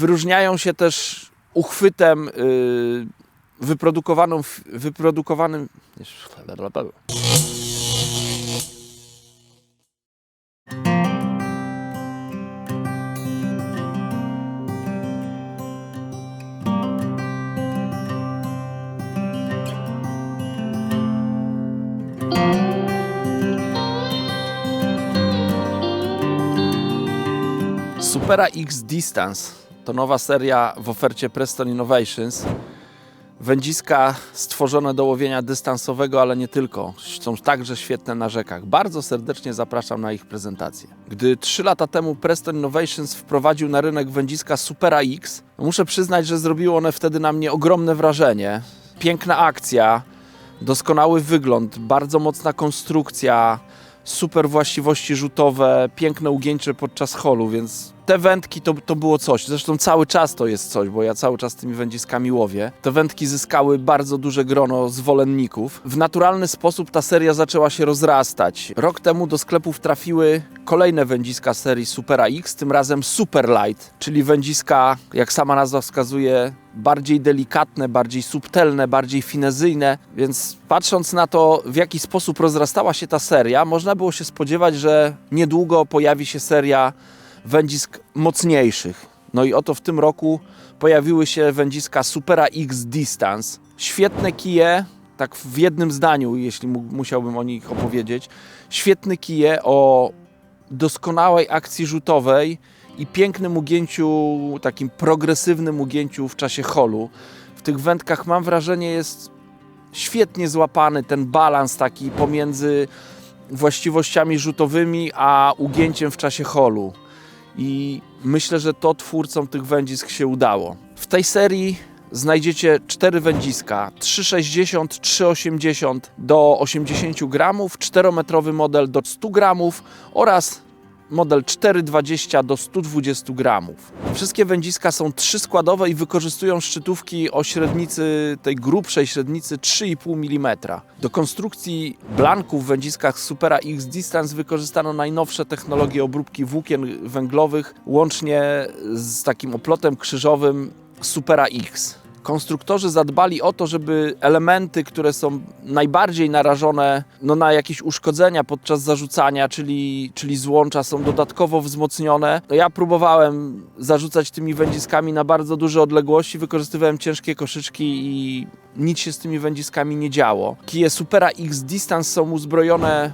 Wyróżniają się też uchwytem wyprodukowanym. Supera X Distance to nowa seria w ofercie Preston Innovations. Wędziska stworzone do łowienia dystansowego, ale nie tylko. Są także świetne na rzekach. Bardzo serdecznie zapraszam na ich prezentację. Gdy 3 lata temu Preston Innovations wprowadził na rynek wędziska Supera X, muszę przyznać, że zrobiły one wtedy na mnie ogromne wrażenie. Piękna akcja, doskonały wygląd, bardzo mocna konstrukcja, super właściwości rzutowe, piękne ugięcie podczas holu, więc te wędki to było coś. Zresztą cały czas to jest coś, bo ja cały czas tymi wędziskami łowię. Te wędki zyskały bardzo duże grono zwolenników. W naturalny sposób ta seria zaczęła się rozrastać. Rok temu do sklepów trafiły kolejne wędziska serii Supera X, tym razem Super Light, czyli wędziska, jak sama nazwa wskazuje, bardziej delikatne, bardziej subtelne, bardziej finezyjne, więc patrząc na to, w jaki sposób rozrastała się ta seria, można było się spodziewać, że niedługo pojawi się seria wędzisk mocniejszych. No i oto w tym roku pojawiły się wędziska Supera X Distance. Świetne kije, tak w jednym zdaniu, jeśli musiałbym o nich opowiedzieć. Świetne kije o doskonałej akcji rzutowej i pięknym ugięciu, takim progresywnym ugięciu w czasie holu. W tych wędkach, mam wrażenie, jest świetnie złapany ten balans taki pomiędzy właściwościami rzutowymi a ugięciem w czasie holu. I myślę, że to twórcom tych wędzisk się udało. W tej serii znajdziecie 4 wędziska: 3,60, 3,80 do 80 gramów, 4-metrowy model do 100 gramów oraz model 4,20 do 120 gramów. Wszystkie wędziska są 3-składowe i wykorzystują szczytówki o średnicy, tej grubszej średnicy 3,5 mm. Do konstrukcji blanków w wędziskach Supera X Distance wykorzystano najnowsze technologie obróbki włókien węglowych, łącznie z takim oplotem krzyżowym Supera X. Konstruktorzy zadbali o to, żeby elementy, które są najbardziej narażone na jakieś uszkodzenia podczas zarzucania, czyli złącza, są dodatkowo wzmocnione. Ja próbowałem zarzucać tymi wędziskami na bardzo duże odległości, wykorzystywałem ciężkie koszyczki i nic się z tymi wędziskami nie działo. Kije Supera X Distance są uzbrojone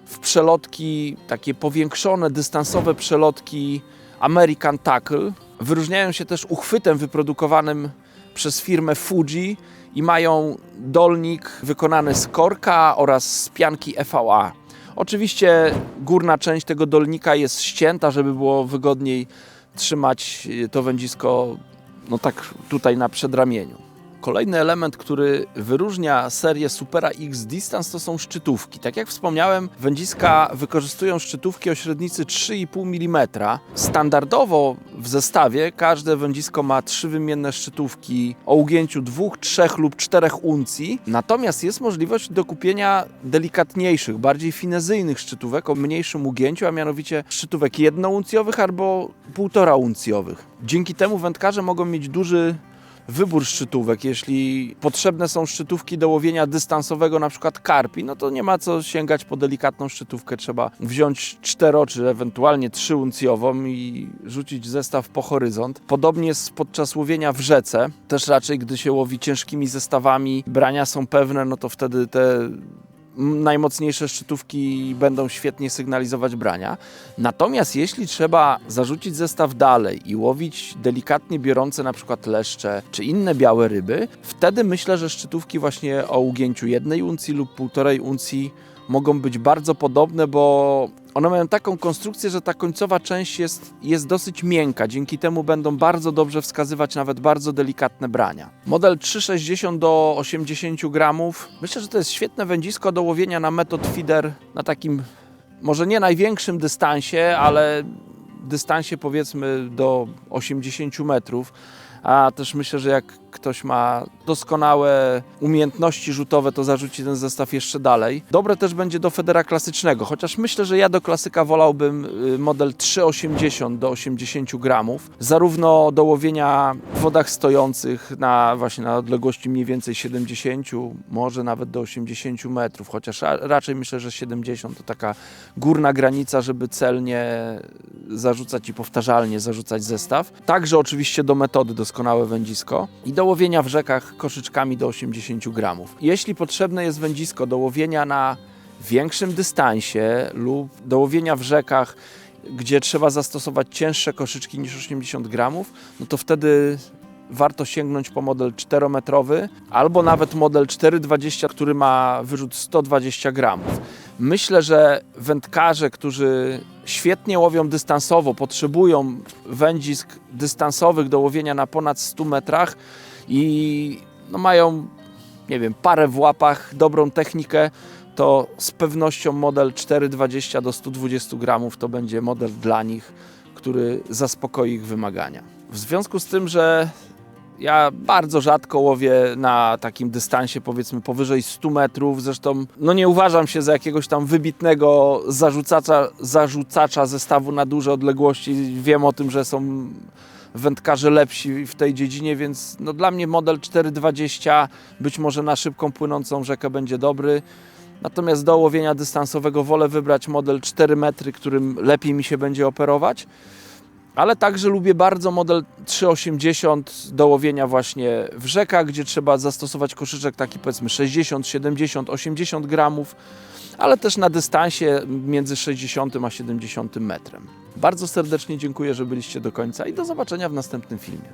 w przelotki, takie powiększone, dystansowe przelotki American Tackle. Wyróżniają się też uchwytem wyprodukowanym przez firmę Fuji i mają dolnik wykonany z korka oraz z pianki EVA. Oczywiście górna część tego dolnika jest ścięta, żeby było wygodniej trzymać to wędzisko tak tutaj na przedramieniu. Kolejny element, który wyróżnia serię Supera X Distance, to są szczytówki. Tak jak wspomniałem, wędziska wykorzystują szczytówki o średnicy 3,5 mm. Standardowo w zestawie każde wędzisko ma 3 wymienne szczytówki o ugięciu 2, 3 lub 4 uncji. Natomiast jest możliwość dokupienia delikatniejszych, bardziej finezyjnych szczytówek o mniejszym ugięciu, a mianowicie szczytówek 1-uncjowych albo 1,5-uncjowych. Dzięki temu wędkarze mogą mieć duży wybór szczytówek. Jeśli potrzebne są szczytówki do łowienia dystansowego, na przykład karpi, to nie ma co sięgać po delikatną szczytówkę. Trzeba wziąć 4 czy ewentualnie 3-uncjową i rzucić zestaw po horyzont. Podobnie jest podczas łowienia w rzece. Też raczej, gdy się łowi ciężkimi zestawami, brania są pewne, to wtedy te najmocniejsze szczytówki będą świetnie sygnalizować brania. Natomiast jeśli trzeba zarzucić zestaw dalej i łowić delikatnie biorące na przykład leszcze czy inne białe ryby, wtedy myślę, że szczytówki właśnie o ugięciu 1 uncji lub 1,5 uncji mogą być bardzo podobne, bo one mają taką konstrukcję, że ta końcowa część jest dosyć miękka. Dzięki temu będą bardzo dobrze wskazywać nawet bardzo delikatne brania. Model 3,60 do 80 gramów. Myślę, że to jest świetne wędzisko do łowienia na method feeder, na takim może nie największym dystansie, ale dystansie powiedzmy do 80 metrów. A też myślę, że jak ktoś ma doskonałe umiejętności rzutowe, to zarzuci ten zestaw jeszcze dalej. Dobre też będzie do federa klasycznego, chociaż myślę, że ja do klasyka wolałbym model 3,80 do 80 gramów. Zarówno do łowienia w wodach stojących właśnie na odległości mniej więcej 70, może nawet do 80 metrów, chociaż raczej myślę, że 70 to taka górna granica, żeby celnie zarzucać i powtarzalnie zarzucać zestaw. Także oczywiście do metody doskonałe wędzisko i do łowienia w rzekach koszyczkami do 80 gramów. Jeśli potrzebne jest wędzisko do łowienia na większym dystansie lub do łowienia w rzekach, gdzie trzeba zastosować cięższe koszyczki niż 80 gramów, no to wtedy warto sięgnąć po model 4-metrowy albo nawet model 4,20, który ma wyrzut 120 gramów. Myślę, że wędkarze, którzy świetnie łowią dystansowo, potrzebują wędzisk dystansowych do łowienia na ponad 100 metrach i mają, nie wiem, parę w łapach, dobrą technikę, to z pewnością model 4,20 do 120 gramów to będzie model dla nich, który zaspokoi ich wymagania. W związku z tym, że ja bardzo rzadko łowię na takim dystansie, powiedzmy powyżej 100 metrów, zresztą nie uważam się za jakiegoś tam wybitnego zarzucacza zestawu na duże odległości. Wiem o tym, że są wędkarze lepsi w tej dziedzinie, więc dla mnie model 4,20 być może na szybką płynącą rzekę będzie dobry. Natomiast do łowienia dystansowego wolę wybrać model 4 metry, którym lepiej mi się będzie operować. Ale także lubię bardzo model 3,80 do łowienia właśnie w rzekach, gdzie trzeba zastosować koszyczek taki powiedzmy 60, 70, 80 gramów, ale też na dystansie między 60 a 70 metrem. Bardzo serdecznie dziękuję, że byliście do końca i do zobaczenia w następnym filmie.